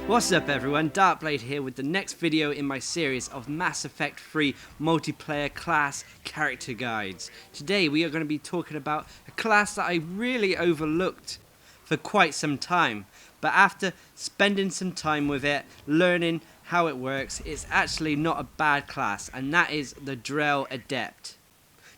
What's up everyone, Darcblade here with the next video in my series of Mass Effect 3 multiplayer class character guides. Today we are going to be talking about a class that I really overlooked for quite some time, but after spending some time with it, learning how it works, it's actually not a bad class, and that is the Drell Adept.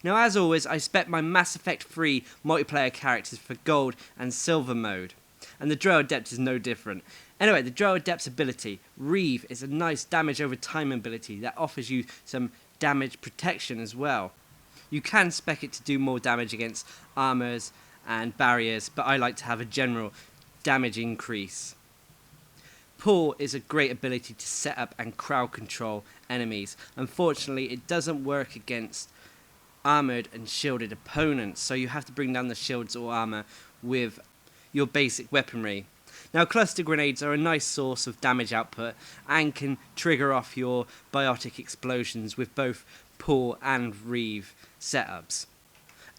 Now as always, I spec my Mass Effect 3 multiplayer characters for gold and silver mode, and the Drell Adept is no different. Anyway, the Drell Adept's ability, Reeve, is a nice damage over time ability that offers you some damage protection as well. You can spec it to do more damage against armors and barriers, but I like to have a general damage increase. Pull is a great ability to set up and crowd control enemies. Unfortunately, it doesn't work against armored and shielded opponents, so you have to bring down the shields or armor with your basic weaponry. Now cluster grenades are a nice source of damage output and can trigger off your biotic explosions with both Pull and Reeve setups.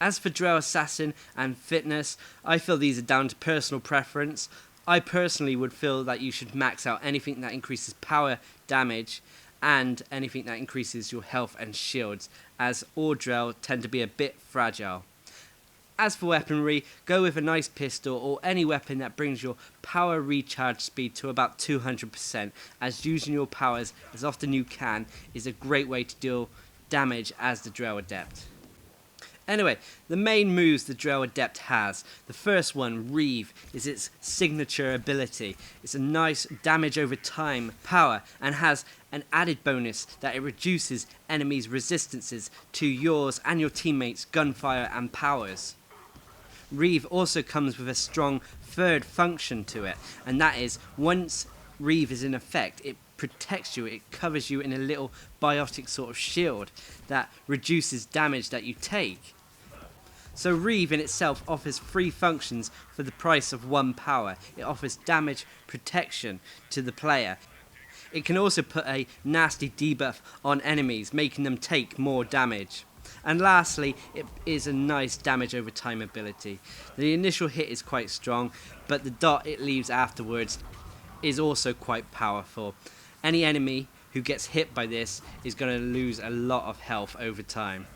As for Drell Assassin and Fitness, I feel these are down to personal preference. I personally would feel that you should max out anything that increases power damage and anything that increases your health and shields, as all Drell tend to be a bit fragile. As for weaponry, go with a nice pistol or any weapon that brings your power recharge speed to about 200%, as using your powers as often as you can is a great way to deal damage as the Drell Adept. Anyway, the main moves the Drell Adept has. The first one, Reeve, is its signature ability. It's a nice damage over time power and has an added bonus that it reduces enemies' resistances to yours and your teammates' gunfire and powers. Reeve also comes with a strong third function to it, and that is once Reeve is in effect, it protects you, it covers you in a little biotic sort of shield that reduces damage that you take. So Reeve in itself offers 3 functions for the price of 1 power. It offers damage protection to the player. It can also put a nasty debuff on enemies, making them take more damage. And lastly, it is a nice damage over time ability. The initial hit is quite strong, but the dot it leaves afterwards is also quite powerful. Any enemy who gets hit by this is going to lose a lot of health over time.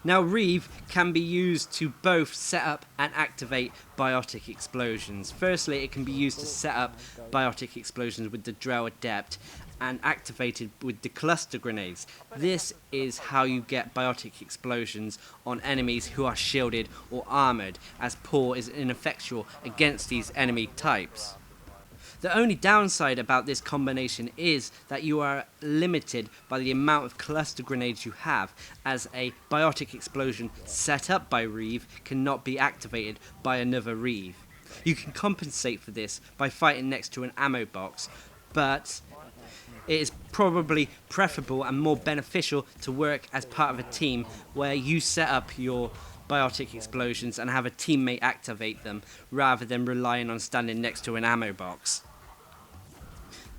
Now Reeve can be used to both set up and activate biotic explosions. Firstly, it can be used to set up biotic explosions with the Drell Adept and activated with the cluster grenades. This is how you get biotic explosions on enemies who are shielded or armored, as Pull is ineffectual against these enemy types. The only downside about this combination is that you are limited by the amount of cluster grenades you have, as a biotic explosion set up by Reeve cannot be activated by another Reeve. You can compensate for this by fighting next to an ammo box, but it is probably preferable and more beneficial to work as part of a team where you set up your biotic explosions and have a teammate activate them, rather than relying on standing next to an ammo box.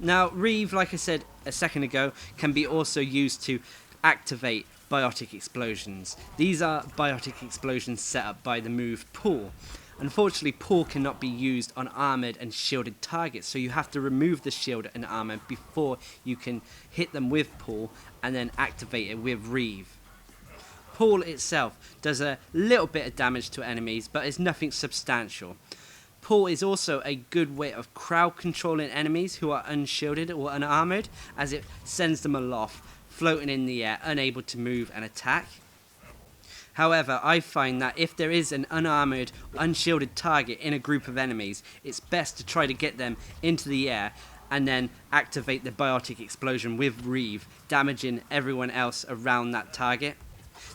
Now Reeve, like I said a second ago, can be also used to activate biotic explosions. These are biotic explosions set up by the move Pull. Unfortunately, Pull cannot be used on armoured and shielded targets, so you have to remove the shield and armour before you can hit them with Pull and then activate it with Reeve. Pull itself does a little bit of damage to enemies, but is nothing substantial. Pull is also a good way of crowd controlling enemies who are unshielded or unarmoured, as it sends them aloft, floating in the air, unable to move and attack. However, I find that if there is an unarmoured, unshielded target in a group of enemies, it's best to try to get them into the air and then activate the biotic explosion with Reeve, damaging everyone else around that target.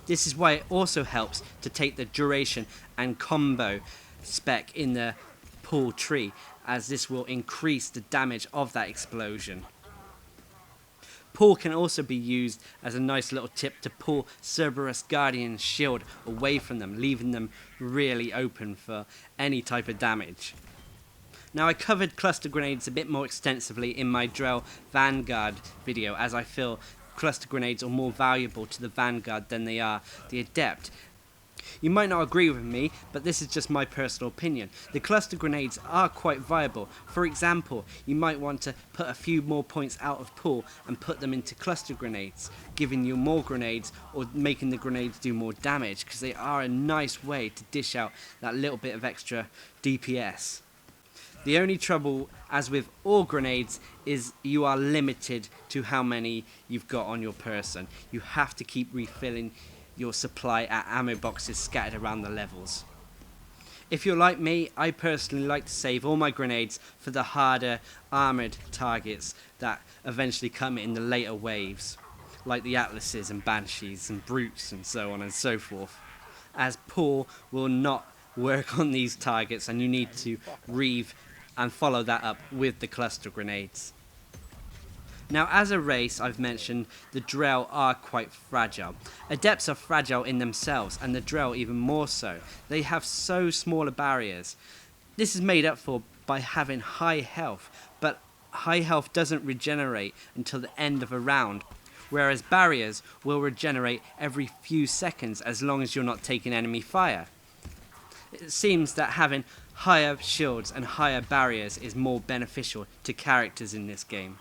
This is why it also helps to take the duration and combo spec in the Pull tree, as this will increase the damage of that explosion. Pull can also be used as a nice little tip to pull Cerberus Guardian's shield away from them, leaving them really open for any type of damage. Now I covered cluster grenades a bit more extensively in my Drell Vanguard video, as I feel cluster grenades are more valuable to the Vanguard than they are the Adept. You might not agree with me, but this is just my personal opinion. The cluster grenades are quite viable. For example, you might want to put a few more points out of pool and put them into cluster grenades, giving you more grenades or making the grenades do more damage, because they are a nice way to dish out that little bit of extra DPS. The only trouble, as with all grenades, is you are limited to how many you've got on your person. You have to keep refilling your supply at ammo boxes scattered around the levels. If you're like me, I personally like to save all my grenades for the harder armoured targets that eventually come in the later waves, like the Atlases and Banshees and Brutes and so on and so forth, as pool will not work on these targets and you need to reeve and follow that up with the cluster grenades. Now, as a race, I've mentioned the Drell are quite fragile. Adepts are fragile in themselves, and the Drell even more so. They have so smaller barriers. This is made up for by having high health, but high health doesn't regenerate until the end of a round, whereas barriers will regenerate every few seconds as long as you're not taking enemy fire. It seems that having higher shields and higher barriers is more beneficial to characters in this game.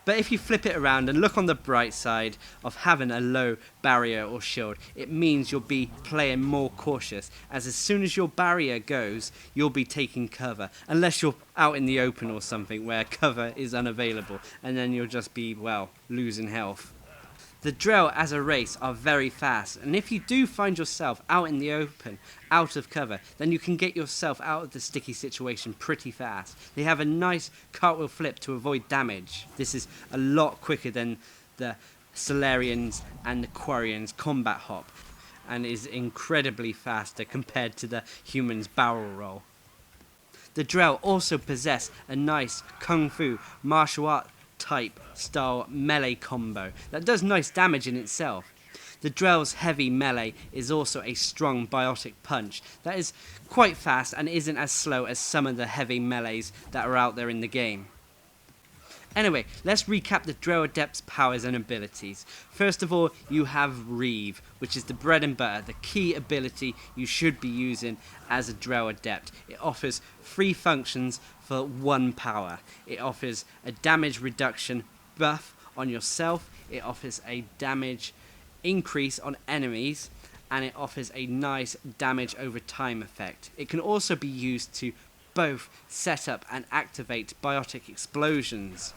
But if you flip it around and look on the bright side of having a low barrier or shield, it means you'll be playing more cautious, as soon as your barrier goes, you'll be taking cover, unless you're out in the open or something where cover is unavailable, and then you'll just be, well, losing health. The Drell as a race are very fast, and if you do find yourself out in the open, out of cover, then you can get yourself out of the sticky situation pretty fast. They have a nice cartwheel flip to avoid damage. This is a lot quicker than the Solarians and the Quarians combat hop, and is incredibly faster compared to the humans' barrel roll. The Drell also possess a nice kung fu martial art type style melee combo that does nice damage in itself. The Drell's heavy melee is also a strong biotic punch that is quite fast and isn't as slow as some of the heavy melees that are out there in the game. Anyway, let's recap the Drell Adept's powers and abilities. First of all, you have Reeve, which is the bread and butter, the key ability you should be using as a Drell Adept. It offers 3 functions for 1 power. It offers a damage reduction buff on yourself, it offers a damage increase on enemies, and it offers a nice damage over time effect. It can also be used to both set up and activate biotic explosions,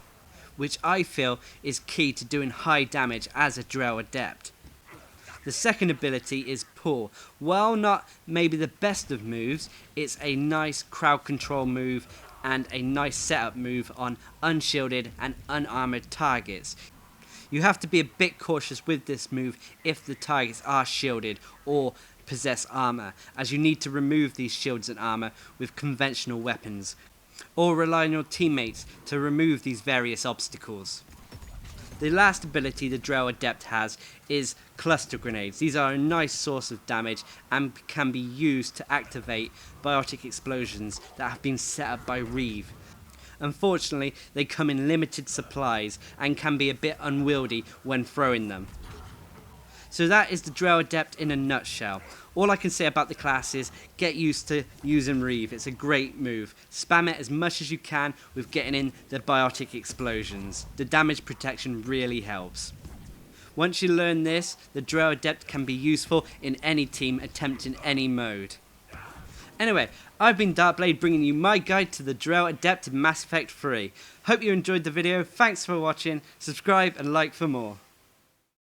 which I feel is key to doing high damage as a Drell Adept. The second ability is Pull. While not maybe the best of moves, it's a nice crowd control move and a nice setup move on unshielded and unarmored targets. You have to be a bit cautious with this move if the targets are shielded or possess armor, as you need to remove these shields and armor with conventional weapons, or rely on your teammates to remove these various obstacles. The last ability the Drell Adept has is cluster grenades. These are a nice source of damage and can be used to activate biotic explosions that have been set up by Reeve. Unfortunately, they come in limited supplies and can be a bit unwieldy when throwing them. So that is the Drell Adept in a nutshell. All I can say about the class is get used to using Reeve. It's a great move. Spam it as much as you can with getting in the biotic explosions. The damage protection really helps. Once you learn this, the Drell Adept can be useful in any team attempting any mode. Anyway, I've been Darcblade, bringing you my guide to the Drell Adept in Mass Effect 3. Hope you enjoyed the video. Thanks for watching. Subscribe and like for more.